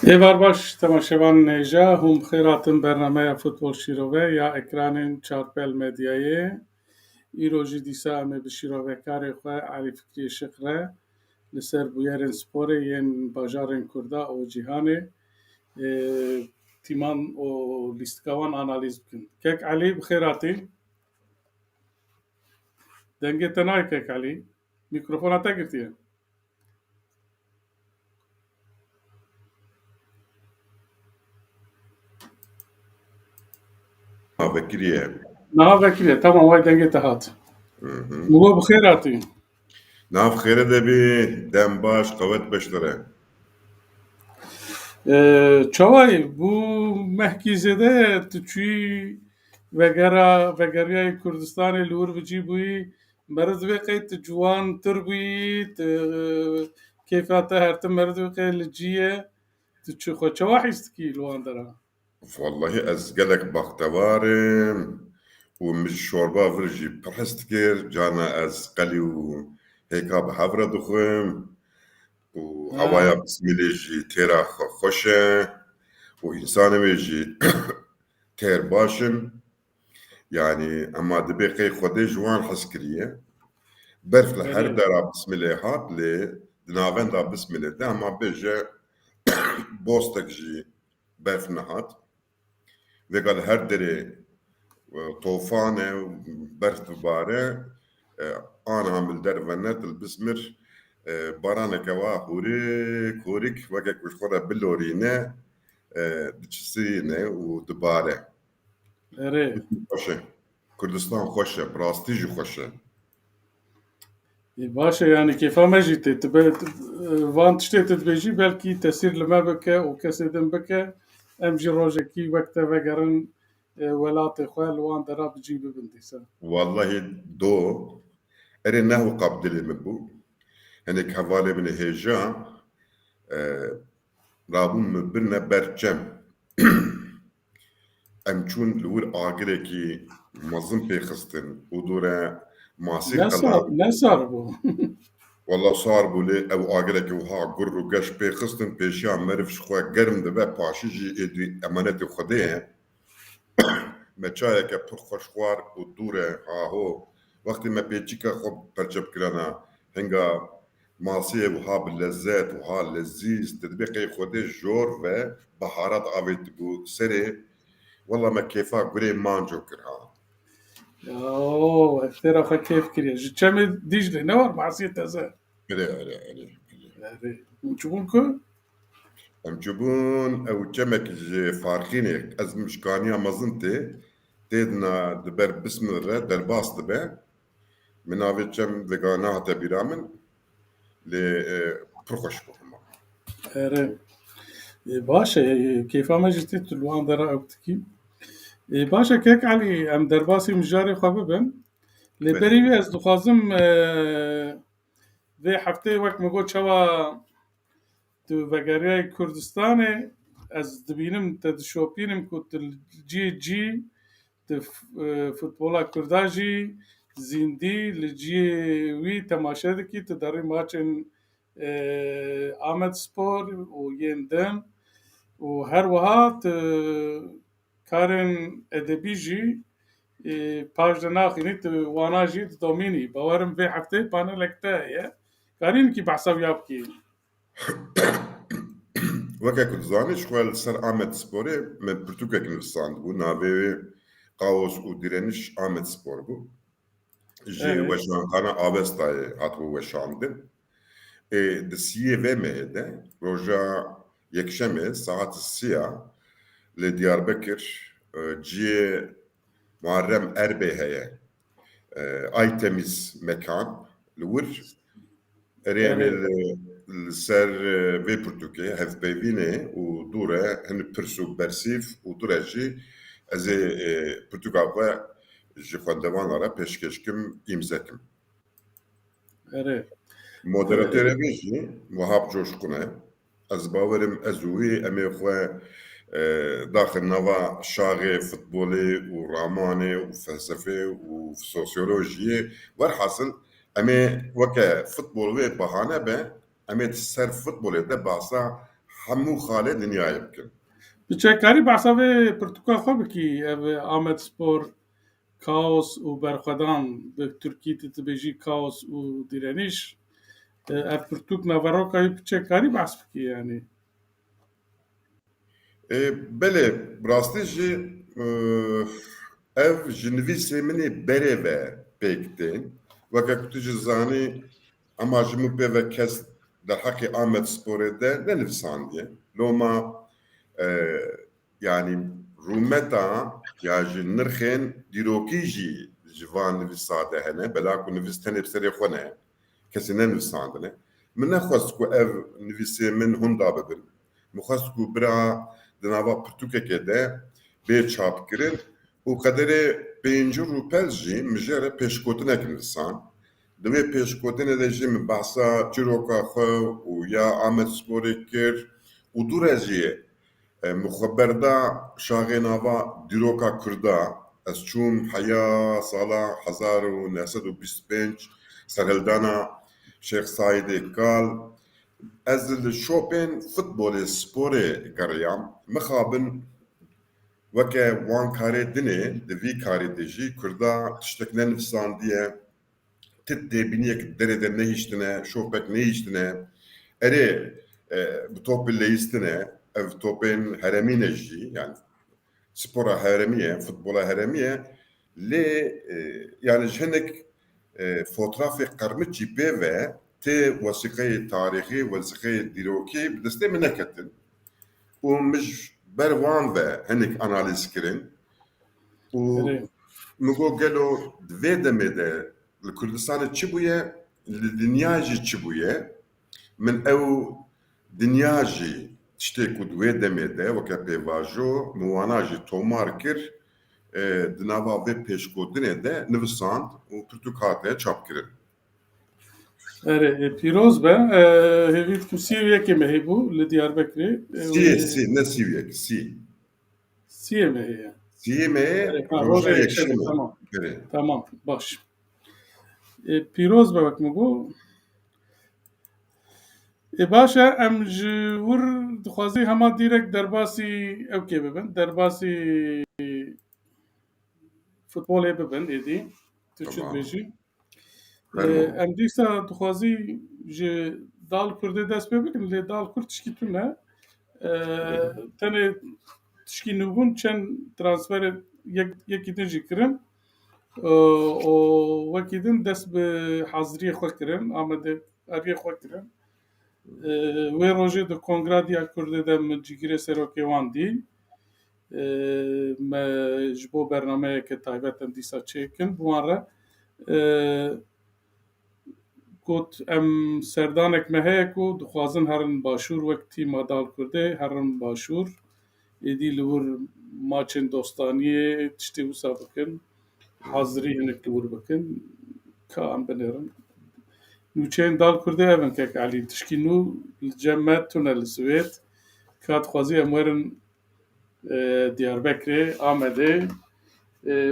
Êvar baş temaşevan nêja hûn bi xêr hatin bernameya Futbol Şîrove ya ekranên Çarpel Medyayê. Îro jî dîsa em ê bi şîrovekarê xwe Elî Fikrî Şix re li ser bûyerên sporê yên bajarên Kurda û cîhanê tîman û lîstika wan analîz bikin. Kek Elî bi xêr hatî. Dengê te nayê Kek Elî. Mîkrofona te girtiye. Vekiriye. Niha vekiriye. Tamam way dengê te hat. Mubo bi xêr hatî. Nav xêre de bî dem baş qewet beşdere. Çavayê bû mehkî zêde tu çûyî vegeriyayê Kurdistanê li wir bicî bûyî meriv divê qey tu ciwantir bûyî tu kêfa te hertim meriv divê qey li ciyê tu xwe çawa hîs dikî li wan dera? Vallahi ez gelek baxtevarim û min şorba vir jî pir hes dikir. Cana ez qelî û hêka bi hev re dixwim û hewaya bismîlê jî têra xweş e û însanê wê jî têr baş in. Yani ema dibê qey Xwedê ji wan hes kiriye. Berf li her dera bismîlê hat lê di navenda bismîlê de ema bêje bostek jî berf nehat. Vegal her derê tofan e berf dibare aniha min derve dil bismir baraneke wa hûrik hûrik wekek ji xwe re bilorîne diçisîne û dibare. Erê. Xweş e. Kurdistan xweş e, bi rastî jî xweş e. Baş e yanî kêfa me jî tê. Tu van tiştê tu dibêjî belkî tesîr li me bike û kesê din bike em jî rojekî wek te vegerin welatê xwe li wan dera bicî bibin dîsa. Vallahi do erê nehiqab dilê min bû. Hinek hevalê min ê hêja rabûn min birine berçem. Em çûn li wir agirekî mezin pêxistin û dûre masî qeda. Ne sar bû? Wallah sar bû lê ew agirekî wiha gur û geş pêxistin pêşiya meriv ji xwe germ dibe paşî jî êdî emanetê Xwedê ye. Me çayeke pir xweşxwar û dûre haho wextê me pêçîka xwe perçem kirana hinga masiyê wiha bi lezzet wiha lezîz tu dibê qey Xwedê jor ve biharat avê dibû serê wallah me kêfa gurê manco kir ha. Eftêra xwe kêf kiriye. Ji çemê Dîclê ne war masiyê teze? Erê. Erê. Hûn çûbûn ku? Em çûbûn ew çemek ji Farxînê ez mişkaniya mezin tê dina di ber bismil re derbas dibe. Min navê çem vega nehate bîra min lê pir xweş bû hema. Erê. Baş e kêfa me jî tê tu li wan dera ew dikî. Baş e Kek Elî em derbasî mijarê xwe bibin. Lê berî wê ez dixwazim vê hefteyê wek min got çawa tu vegeriyayê Kurdistanê ez dibînim te dişopînim ku tu li ciyê cî tu futbola Kurda jî zîndî li ciyê wî temaşe dikî tu derî maçên Amedspor û yên din û her wiha tu karên edebî jî paş de naxînî tu wana jî didomînî. Bawerim vê hefteyê panelek te heye. Karî nikî behsa wî ya bikî. Weke ku dizanî ji xwe li ser Amedsporê me pirtûkek nivîsand bû navê wê Qaos û Direniş Amedspor bû. Ji weşankana Avestayê hatibû weşandin. Di siyê vê mehê de roja yekşemê saet sîya li Diyarbekir ciyê Muharrem Erbê heye. Aytemiz mekan li wir erê em ê li ser vê pirtûkê hevpeyvînê û dûre hin pirs û bersîv û dûre jî ez ê pirtûka xwe ji xwendevanan re pêşkêş kim îmzekim. Erê. Moderatörê wê jî Wahab Coşkun e. Ez bawerim ez û wî em ê xwe daxil nava şaxê futbolê û ramanê û felsefê û sosyolojiyê werhasıl em ê weke futbol wê bahane be em ê ser futbolê de bahsa همو خاله دنیای بکن. بچکاری بحثا به پرتوکال خواب کی آمد سپور کاوس و برخدان به ترکی تبیجی کاوس و دیرانیش پرتوک نواروکای بچکاری بحث کی yani. بله براستی جی ev ji nivîsê min ê berê ve pêk tên weke ku tu ji zanî ema ji min pê ve kes derheqê Amedsporê de nenivîsandiye loma yani rûmeta ya ji nirxên dîrokî jî ji van nivîsa de hene bela ku nivîs tenê bi serê xwe ne kesî nenivîsandine min nexwest ku ev nivîsê min hunda bibin min xwest ku bira di nava pirtûkekê de bê çapkirin û qederê pêncî rûpel jî min jê re pêşgotinek nivîsan di wê pêşgotinê de jî min behsa çîroka xwe û ya Amedsporê kir û du re jî min xwe berda şaxê nava dîroka Kurda ez çûm heya sala 1925 serhildana Şêx Saîdê Kal ez li şopên futbolê sporê geriyam mixabin weke wan karê dinê di vî karê de jî Kurda tiştek nenivîsandiye tit dêbîniyek derê de nehîştine şopek nehîştine erê bi topê leyîstine ev topên heremî ne jî yani spora heremiye futbola heremiye lê yani ji hinek fotoğrafê qermî jî pê ve tê wesîqeyê tarîxî wesîqeyê dîrokî bi destê min neketin û min ji ber wan ve hinek analîz kirin û min got gelo di vê demê de li Kurdistanê çi bûye li dinya jî çi bûye min ew dinya jî tiştê ku di wê demê de weke pêvajo min wana jî tomar kir di nava vê pêşgotinê de nivîsand û pirtûk hatiye çapkirin. پیروز به هیوید کسی یکی مهیبو لدیاربکری Sî ne sîviyek sî. سیه مهیه Sî me روز roja یکشنبه yekşemê. tamam Berê. tamam baş پیروز به وقت مگو باشه ام جور دخوازی همه دیرک درباسی او که ببین درباسی فوتبال ببین ایدی تو چود Tamam. بیجی Fermo. ام دیسا دخوازی جه دال کرده دست ببین لی دال کرد تشکی تو نه تنه تشکی نبون چند ترانسفر یکی دن جی کرن و وکیدن دست به حاضری خواه کرن آمده آریه خواه کرن وی روژه دو کنگرادیا کرده دم جیگیره سروکی وان دی ما جبو برنامه که تایبت ام دیسا چیکن بوان را گوت ام سردانک مهه کو دخوازن هرن باشور وقتی مادال کرده هرن باشور ایدی لور ماچن دوستانیه تشتی وسا بکن حاضری هنک لور بکن که ام بنرن نوچین دال کرده اون که علی تشکینو الجمعت تونل سویت کات خوازی امورن دیاربکری آمده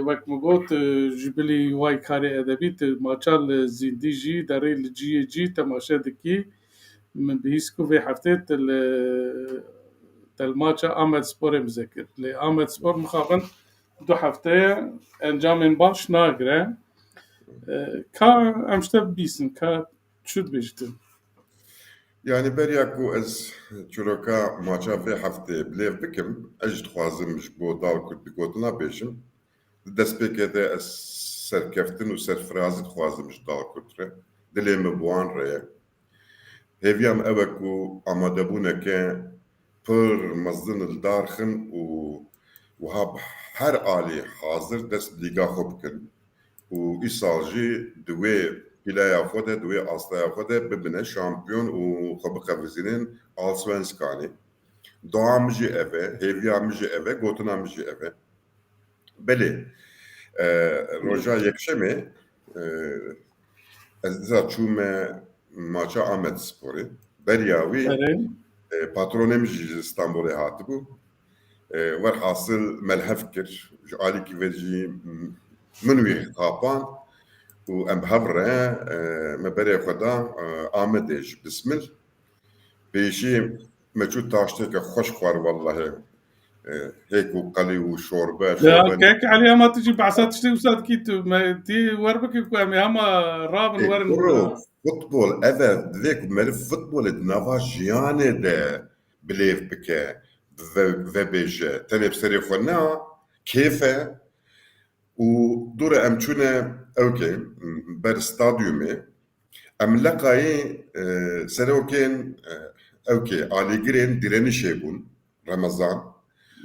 وقت مگوت جبلی وای کاری ادبی ماچال زندی جی داره جی تماشا دکی من بهیس کو به هفته تل ماچا آمد سپور مذکر لی آمد سپور مخابن دو هفته انجام باش ناگره که امشته بیسن که شد بیشتن Yani berya ku ez çiroka maça vê heftê bilêv bikim ez ji dixwazim ji bo dal Kurd bi gotina bêjim di destpêkê de ez serkeftin û serfirazî dixwazim ji dal Kurd re dilê min bi wan re ye hêviya me ew e ku amadebûneke pir mezin li darxin û wiha bi her alî hazir dest bi lîga xwe bikin û îsal jî di wê pîlaya xwe de di wê astaya xwe de bibine şampiyon û xwe biqevizînin Allsvenskanê. Doğa min jî ev e, hêviya min jî ev e, gotina min jî ev e. Belê roja yekşemê ez dîsa çûme maça Amedsporê beriya wî patronê min jî ji Stenbolê hatibû werhasıl melhev kir ji alîkî ve jî min wî xapan û em hev re me berê xwe da Amedê ji bismil pêşî مچو تاشتك خوش خوار والله هيك وقلي وشوربه لا شوربه كيك عليها ما تجي بعصات تشتي وساد كيتو ما تي وربك يكوامي هما رابن ورن برو فوتبول اذا ذيك ملف فوتبول دنافا جياني ده بليف بك فبيج تاني بسري خونا كيفه ودور امچونه اوكي بر ستاديومي ام لقاي سروكين اوكي علي جرين direniş بون رمضان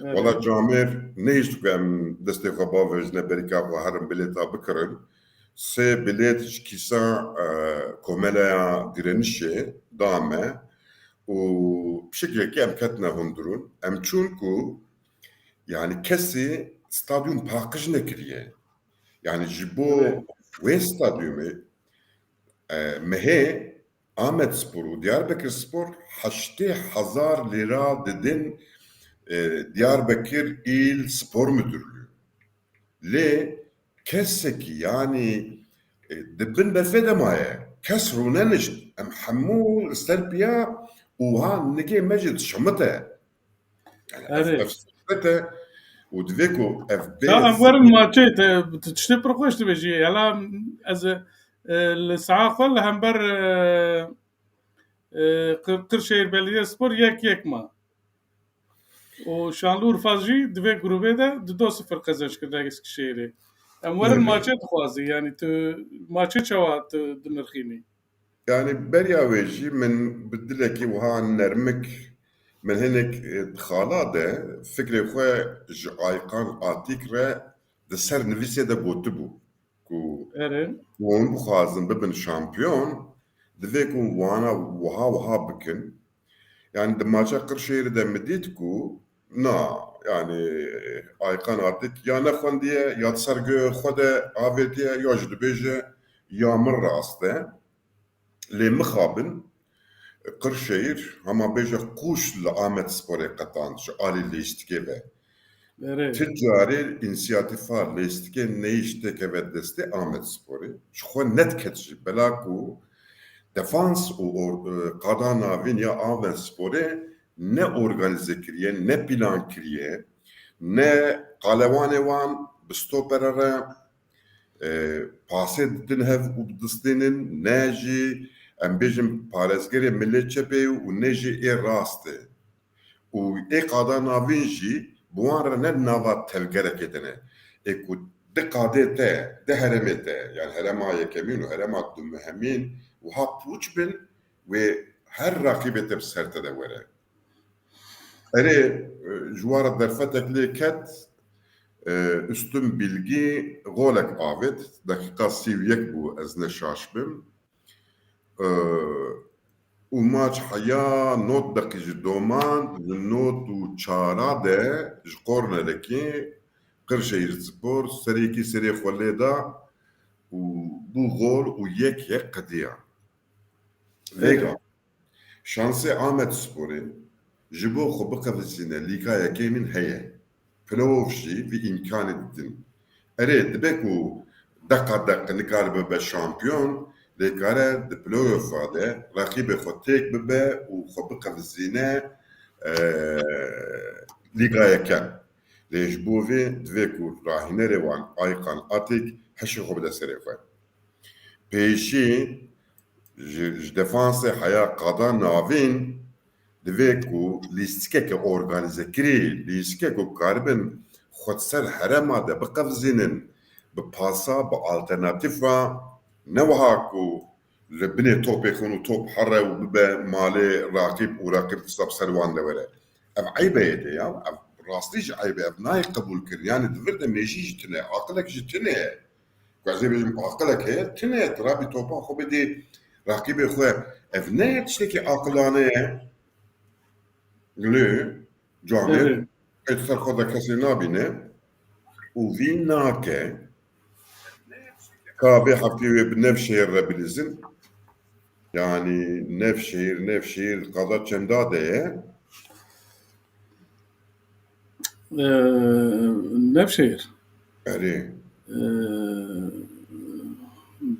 والله جامر نيشت ام دستي خباوز نبريكا وهرم بليتا بكرن سه بليت كيسا كوميلا direniشي دامه وبشكل كي ام كتنا هندرون ام چونكو يعني كسي ستاديوم باقج نكريه يعني جيبو وين ستاديومي مهي Ahmet Spor و Diyarbakır Spor 8,000 lira dedin Diyarbakır İl Spor Müdürlüğü. Le kesseki yani dibin befede maye kesrune nişt em hammul serpiya وها نجي مجد شمته يعني اف سته ودفيكو اف ام بيس ورن ما تشيت تشتي بروخوش تبجي يلا از الساعة كل هم بر قرشير بلدية سبور يك ما وشانلور فازجي دفي جروبي ده دو صفر قزاش كده اسكشيري ام ورن ما تشيت خوازي يعني تو ما تشيت شوات دنرخيني يعني بريا ويجي من بدلكي وها نرمك من هناك دخالاده فكرة خواه جايقان آتيك را دسر نفسي ده بوتبو كو وون بخازن ببن شامبيون دفيكو وانا وها بكن يعني دماغا قرشير ده مديتكو نا يعني آيقان آتيك يا نخوان ديه يا تسرقو خوده آفيتيه يا جدبيجه يا من راسته لي مخابن قرشير هما بيجا قوش لآمت سبوري قطان شعالي ليشتكي به تجاري الانسياتيفا ليشتكي نيشتكي به دستي آمت سبوري شخو نت كتجي بلاكو دفانس و قادان آوين يا آمت سبوري نه organize kiriye, ne plan kiriye, ne قالواني وان بستوبرره پاسه دن هف و بدستینن ناجی ام بیجم پارزگری ملت چپی و ناجی ای راسته و ای قادا ناوین جی بوان را نه ناوا تلگره کدنه ای کو ده قاده ته ده هرمه ته يعني هرما یکمین و هرما دو مهمین و ها پوچ بین و هر راقیبه تب سرته ده وره اره جوار درفتک لی کت üstün bilgi golek avet dakika sivyek bu ez ne şaşbim u maç haya not dakiji doman not u çara de jkornedeki Kırşehir Spor seriki seri xoleda u bu gol u yek qadiya vega şansı Ahmet Spor'u jibo xo bqavsine ligaya kemin heye Plovşi ve imkan ettin. Evet, debeku dakika nikar be şampiyon, dekare de plova de rakibe xotek be u xob qavzine liga yakan. Lejbove debeku rahine revan aykan atik haşı xob da serefa. Peşi defanse haya qadan navin دویکو لیستکه که ارگانیزه کری لیستکه که کاربن خودسر حرما ده بقفزینن به پاسا به آلترناتیف و نوها کو لبنی توپی خونو توپ حره و به مال راقب و راقب تصاب سروان ده وره اب عیبه یده یا اب راستیش عیبه اب نای قبول کری یعنی دورده میجی جتنه عقلک جتنه گوزی بجم عقلک هی تنه ترابی توپا خوب دی راقب خواه اب نه تشتکی عقلانه Lü, cami, etser koda kesi nabine, u vin nake, kabe haftiyye bir Nevşehir'e bilizin, yani Nevşehir, kada çemdadeye. Nevşehir. Eri.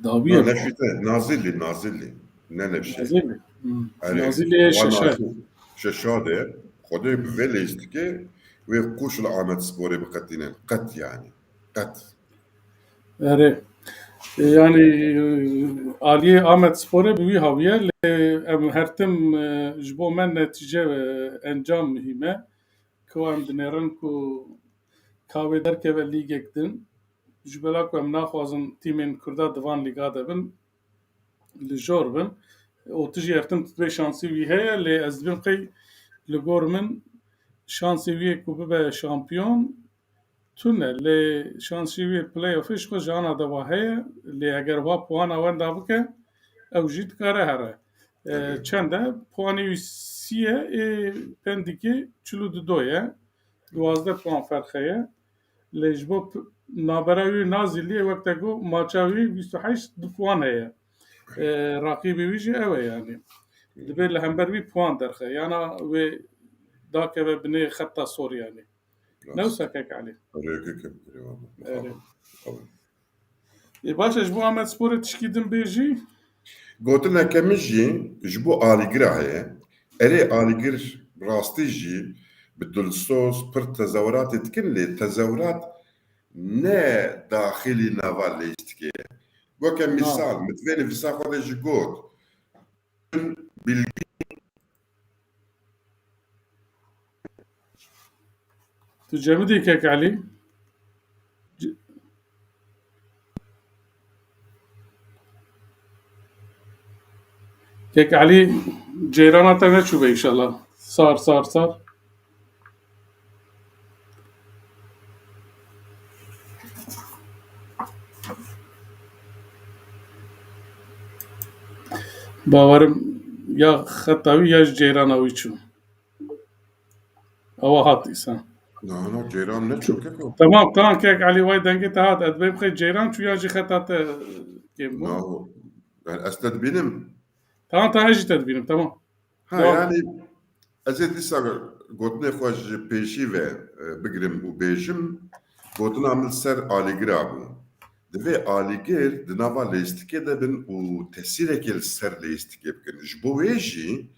Daviye. Nevşehir, Nazilli. Ne Nevşehir? Nazilli. Nazilli'ye şaşar. ششاده خدای به ولیست که و قوش العامت سپوری بقتینن قط yani قط Evet. Yani Aliye Ahmet Spor'e bir haviye em her tim ji bo me netice ve encam mühime ku em dinerin ku kavê derkeve lîgek din ji bela ku em naxwazin tîmên Kurda divan lîga de bin li jor bin û tu jî her tim tutbê şansî wî heye lê ez dibim qey li gor min şansê wî ye ku bibe şampiyon tune lê şansî wî play-offê ji xwe ji ana de wa heye lê eger wa puana wenda bike ew jî dikare here. Çend e? Puanê wî sî ye ê pendîkê çil û du ye. Duwazdeh puan ferq heye. Lê ji bo nabera wî nazîlî wek te got maça wî bîst û heşt du puan heye. Raqîbê wî jî ew e yani. Dibe li hember wî puan derxe. Yana wê dakeve binê xeta sor yani. Newsa kek Elî. Baş ji bo Ahmet Sporê tişkî din bêjî? Gotina kemî jî ji bo alîgira heye. Erê alîgir rastî jî bi dilsos pir tezewuratê dikin lê tezewurat ne daxilî nava lêstikê ye. Weke misal min divê nivîsa xwe de jî got bilgî Tu cemidî kek Elî? Kek Elî ceyrana te neçû be înşallah. Sar. Bawerim ya xeta wî ya ji ceyrana wî çû. Ewa hat îsan. No, ceyran ne çok keko. Tamam kek Elî way dengê te hat. Ez dibêjim xey ceyran çû ya jî xeta te kêm bû. No, ben esned benim. Tamam te jî te dibînim tamam. Ha yani ez ê dîsa gotinê xwe ji pêşî ve bigirim û bêjim gotina min ser alîgira bû. Divê alîgir di nava lêstikê de bin û tesîrekê li ser lêstikê bikin. Ji bo wê jî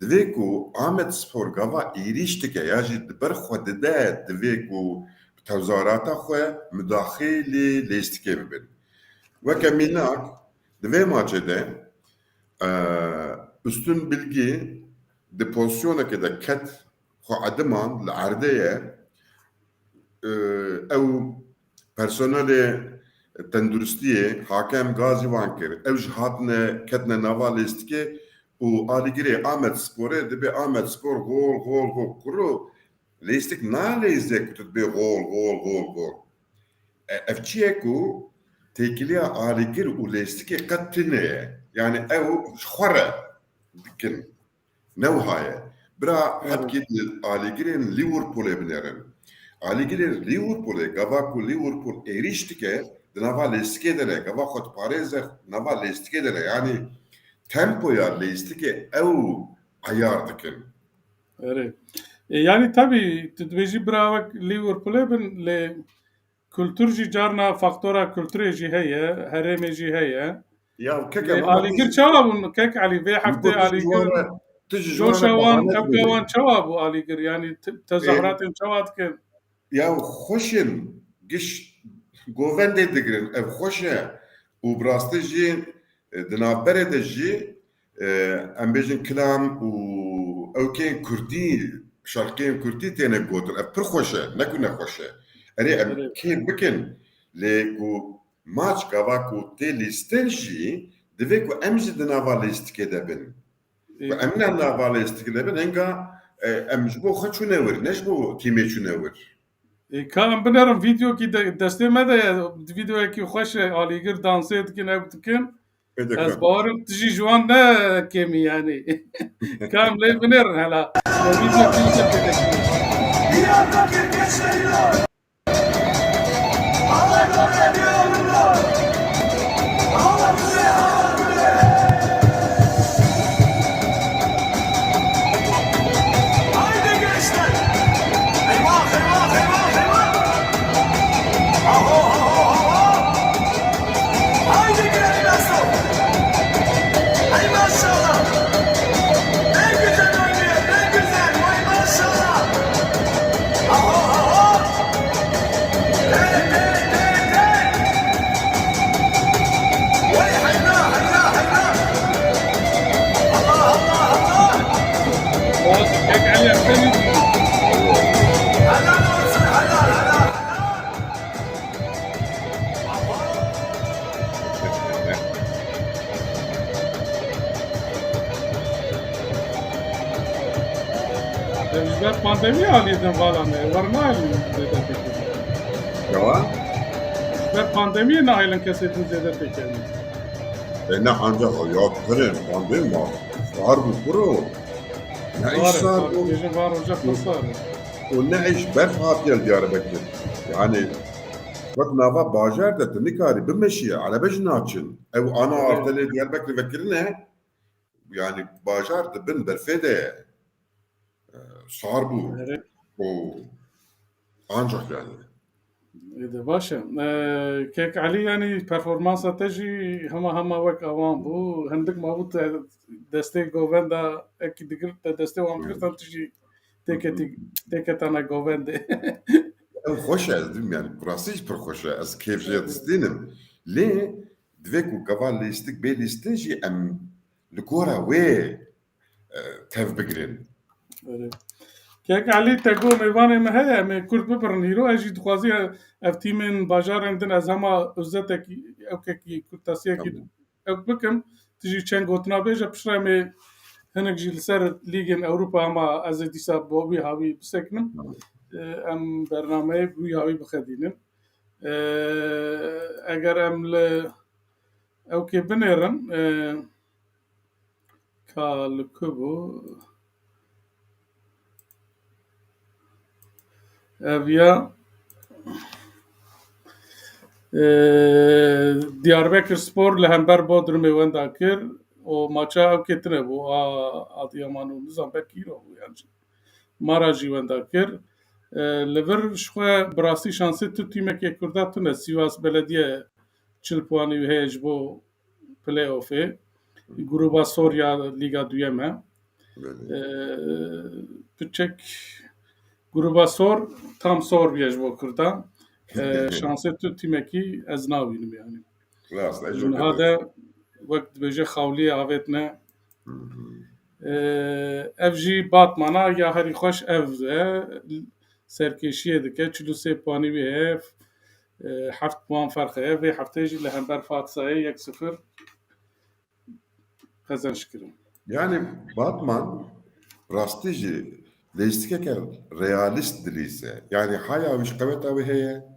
divê ku Ahmet Spor gava êrîş dike ya jî di ber xwe dide divê ku bi tewzarata xwe müdaxilê lêstikê bibin. Weke mînak di vê maçê de üstün bilgi di pozisyonekê de ket xwe ediman li erdeyê ew personelê tenduristiyê hakem gazî wan kir. Ew ji hatine ketine nava lêstikê û alîgirê Ahmet Sporê dibe Ahmet Spor gol kuru lêstik nalêze ku tu dibê gol. Ev çi ye ku têkiliya alîgir û lêstikê qet tune ye. Yani ew xwe re dikin. Newha ye. Bira hetkî alîgirên Liverpoolê binerin. Alîgirên Liverpoolê gava ku Liverpool êrîş dike di nava lêstikê de ne gava xwe diparêze nava lêstikê de ne yani tempoya lêstikê ew ayar dikin. Evet. Yani tabii tu dibêjî biravek Liverpoolê bin lê kültür jî carna faktora kültürê jî heye, herêmê jî heye. Ya Lê alîgir çawa bûn kek Elî vê heftê alîgir coşa wan evka wan çawa bû alîgir yani tezahüratên çawa dikin. Ya xweşin giş govendê digirin ev xweş e û bi rastî jî di navberê de jî em bêjin kilam û ewkên Kurdî şarkiyên Kurdî têne gotin ev pir xweş e neku nexweş e. Erê em kê bikin lê ku maç gava ku tê lîstin jî divê ku em jî di nava lîstikê de bin. Ku em ne nava lîstikê de bin henga em ji bo xwe çûne wir ne ji bo tîmê çûne wir. Ka em binerin vîdyokî destê me de vîdyoyekî xweş e alîgir dansê dikin ew dikin. Ez bawerim tu jî ji wan ne kêmî yani. Ka em lê binerin hela. Vîdyokî Diyarbakır gençleriyle Allah'ın yolunda haydi gençler eyvah haydi girelim asıl ey maşallah ne güzel oynuyor ne güzel Ji ber pandemiyê alîdin vala me, wernaelîn zêde têkevî. Yawa? Ji ber pandemiyê naelîn kesê din zêde têkevî. Ne ancak ya kırın, pandemi mi? Var bu kuru. Ne iş var bu? Bêjin var ocak nasar. O ne iş berfat gel Diyarbakır. Yani bak nava bajar da nikari bimeşiye arabacı naçın. Ev ana Evet. arteli Diyarbakır vekirine yani bajar da bin berfede sar bu. Evet. O ancak yani. Êde baş e. Kêk Elî yanî performansa te jî hema wek awan bû. Hindik mabû te destê govenda ekî digir te destê wan girtan tu jî têketana govendê. Ev hoş ez değil mi? Yani burası hiç pek hoş ez. Ez keyfiyet istedim. Le dvek u kaval listik be listin jî em li gora wê tev bigirin. Kêk Elî te got mêvanê me heye em ê Kurd bibirin hîro ez jî dixwaziya ev tîmên bajarên din ez hema özetekî ewkekî kurtasiyekî ew bikim tu jî çend gotinabêje piştre em ê hinek jî li ser Lîgên Ewropa hema ez ê dîsa bo wî hawî bisekinim em bernameyê wî hawî bixedînin. Eger em li ewkê binêrin ka li ku bû ev ya Diyarbakır Spor li hember Bodrumê wenda kir û maça ewkê tune bû Adıyaman û nizam belkî îro bû yan Mara jî wenda kir. Li vir ji xwe bi rastî şansê tu tîmekê Kurda tune Sivas Belediye 40 puanî wî heye ji bo play-offê. Gruba Sor ya Lîga Duyem e. Piçek gruba Sor tam Sor bûye ji bo Kurdan. Şansê tu tîmekî ez nabînim yani. Niha de wek dibêje xawliyê avêt ne. Ev jî Batmana ya herî xweş ev e serkêşiyê dike 43 puanî wî heye 7 puan ferq heye vê hefteyê jî li hember Fatisayê 1-0 qezenç kirin. Yani Batman rastî jî lêstikeke realîst dilîse yani haya wî ji qeweta wê heye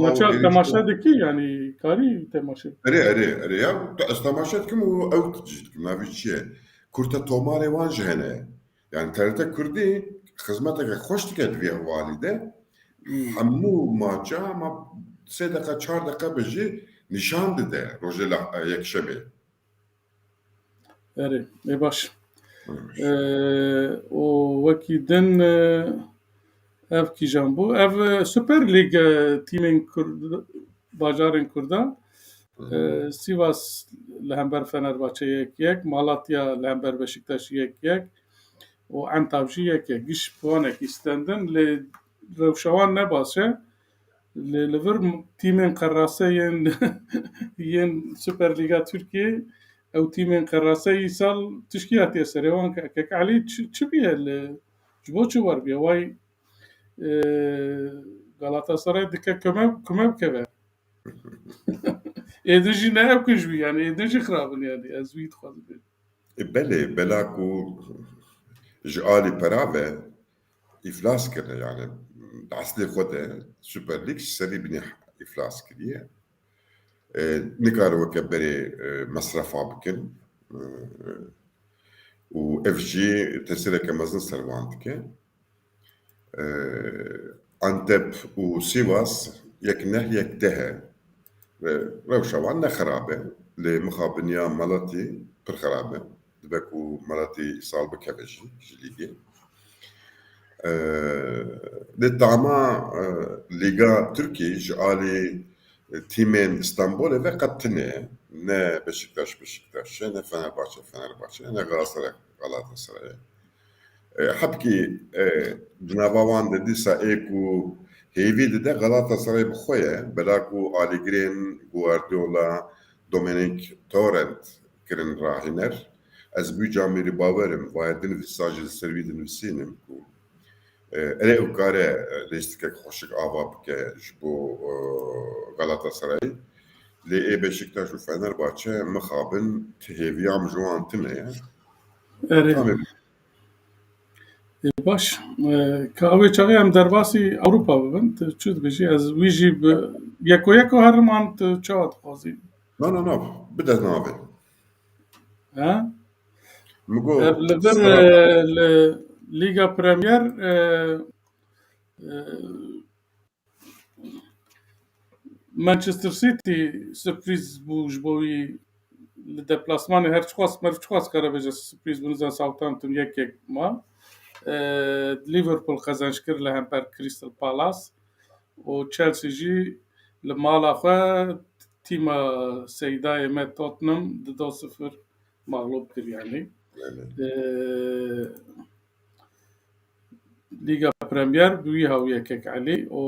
Maça temaşa dikî yanî karî temaşa. Erê ya ez temaşa dikim û ew jî dikim navê çi ye? Kurta tomarê wan ji hene. Yani TRT Kurdî xizmeteke xweş dike di vê hewalî de hemû maça ama 3 deqa 4 deqa be jî nîşan dide rojê yekşemê. Erê ê baş. û wekî din ev kîjan bû? Ev Süper Lig tîmên bajarên Kurdan Sivas li hember Fenerbahçe 1-1, Malatya li hember Beşiktaş 1-1 û Entav jî 1-1. Giş puanekî stendin lê rewşewan ne baş e. Li vir tîmên qeraseyên yên Süper Lîga Tirkiyeyê ew tîmên qeraseyî sal tişkî hatiye serê wan Kêk Elî çi bûye li ji bo çi war bûye? Way Galatasaray dike kume bikeve. Êdin jî ne ewkin ji wî yani êdin jî xirabin yani ez wî dixwazim bêjim. Belê bela ku ji alî perave îflas kirine yani eslê xwe de Süper Lig ji serî binê îflas kiriye. Nikare weke berê mesrefa bikin û ev jî tesîreke mezin ser wan dike. Antep û Sivas yek neh yek dehe. Rewşa wan ne xerab e. Lê mixabiniya Malatî pir xerab e. Dibe ku Malatî sal bikeve jî ji lîgê. Lê tama Lîga Tirkiyê ji alî tîmên İstanbolê ve qet tune. Ne Beşiktaş ne Fenerbahçe ne Galatasaray. Hebkî di nava wan de dîsa ê ku hêvî dide Galatasaray bi xwe ye bela ku alîgirên Guardiola, Dominic Torrent kirin rahîner. Ez bû camîrî bawerim waya dinivîsa ji ser wî dinivîsînim ku erê ew kare lêstikek xweşik ava bike ji bo Galatasaray. Lê ê Beşiktaş û Fenerbahçe mixabin hêviya ji wan tune ye. Erê. باش کاوی چاوی هم درباسی اروپا ببن چی بجی از ویجی یکو هرمان چاوت خوازی نا بدأ نافي ها مقول لبر لیگا پرمیر مانچستر سیتی سürpriz بوش بوی لدپلاسمان هر چخواست کاره بجه سürpriz بونزان ساوثهامپتون یک ما لیورپول خزانش کرد لهم پر کریستال پالاس و چلسی جی لمالا خواه تیم سیدای مت توتنم 2-0 مغلوب کرد yani. لیگا پرمیر بوی هاو یکک علی و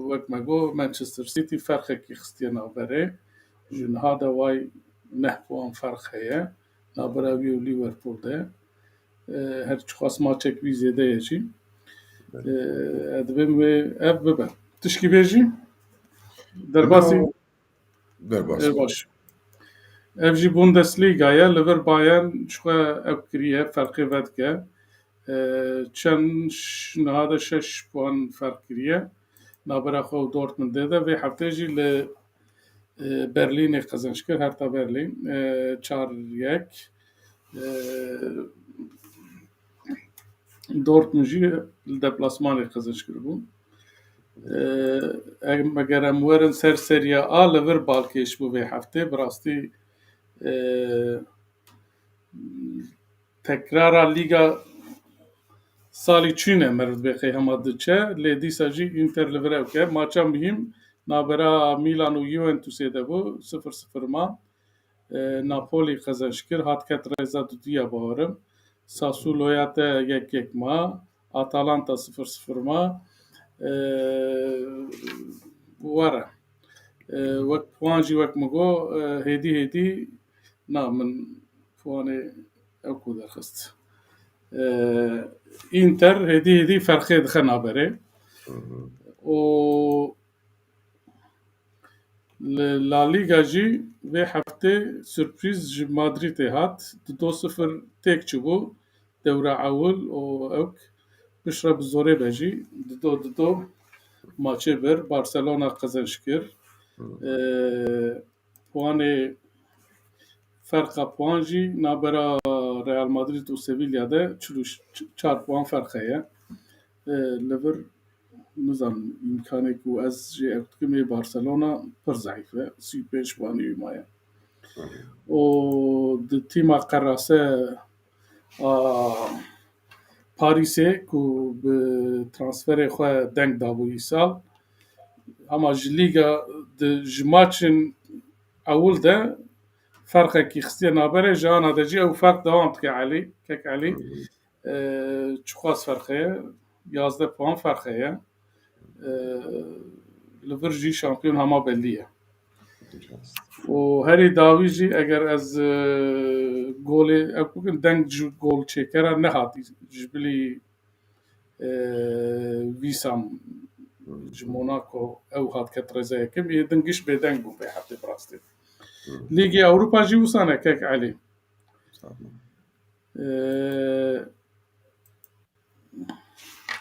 وقت مگو مانچستر سیتی فرقه کی خستیه نابره جنها دا وای 9 puan فرق هیا نابره ویو لیورپول ده هر چخواست ماچک وی زیده یجی ادبیم و اف ببن تشکی بیجی درباسی درباس باش اف جی بوندسلیگایا لور بایرن شخوا اف کریه فرقی ود که چند نهاده 6 puan فرق کریه نابره خو دورتموند ده و هفته جی ل برلین قزنش کرد هرتا برلین 4-1 دورتموند جی دپلاسمان قزنش کرد بون مگر امورن سر سریا آ لور بالکش بو به هفته براستی تکرارا لیگا سالی چونه مرد بخی هماده چه لیدی ساجی اینتر لوره که ماچا مهم نابرا میلان و یوونتوس ده بو 0-0 ما ناپولی قزنشکر هات کت رزا دودیا بارم ساسولویات 1-1 ما آتالانتا 0-0 ما وره وقت پوانجی وقت مگو هدی نا من پوانه اکو درخست اینتر هدی فرقه دخنا بره و لا لیگا جی و هفته سürpriz جی مادرید هات 2-0 تک چبو دوره اول و اوک بشرب زوره بجی 2-2 ماچه بر بارسلونا قزنش کر puan فرق puan jî nabera Real Madrid û Sevilla de 4 puan فرق heye li vir nizanim imkanek û ez jê ew dikim ê Barcelona pir zehîf e 35 puanî wî maye û di tîma qerase a Parîsê ku bi transferê xwe deng dabû îsal ama ji Lîga ji maçên ewil de فرقێکی خستیە نابەرێ ji ana de jî ew ferq dewam dike Elî kek Elî çixwas ferq heye 11 puan ferq heye li vir jî şampiyon hema bellî ye û herî dawî jî eger ez golê ew bikin deng ji gol çêkera nehatî ji bilî Wîsam ji Monaco ew hat ket reza yekim ê din giş bêdeng bû pê heftê bi rastî Lîgê Ewropa jî wisa ne kek Elî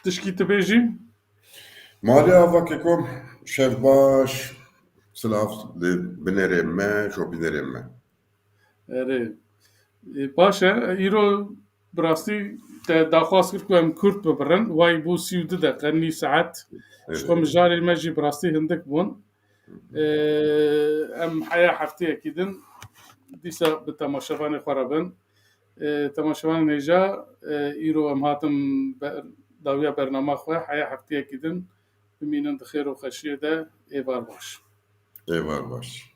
tişkî tu bêjî مالي أفاكيكم شيف باش سلاف بنري ما شو بنري ما erê baş e îro bi rastî te daxwaz kir ku em Kurd bibirin way bû 32 deqe nîv saet ji xwe mijarê me jî bi rastî hindik bûn em heya hefteyekî din dîsa bi temaşevanê xwe re bin temaşevanên hêja îro em hatin dawiya bername xwe heya hefteyekî din bimînin di xêr û xeşiyê de êvar baş إيه باش